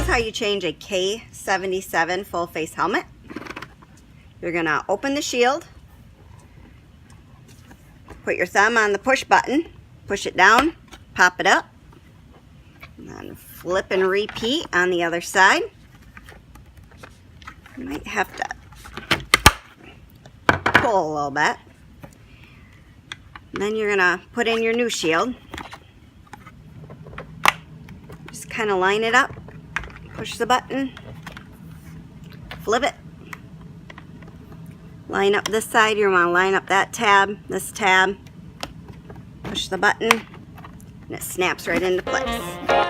how you change a K77 full face helmet. You're gonna open the shield, put your thumb on the push button, push it down, pop it up, and then flip and repeat on the other side. You might have to pull a little bit. And then you're gonna put in your new shield. Just kind of line it up, push the button, flip it. Line up this side, you want to line up that tab, this tab, push the button, and it snaps right into place.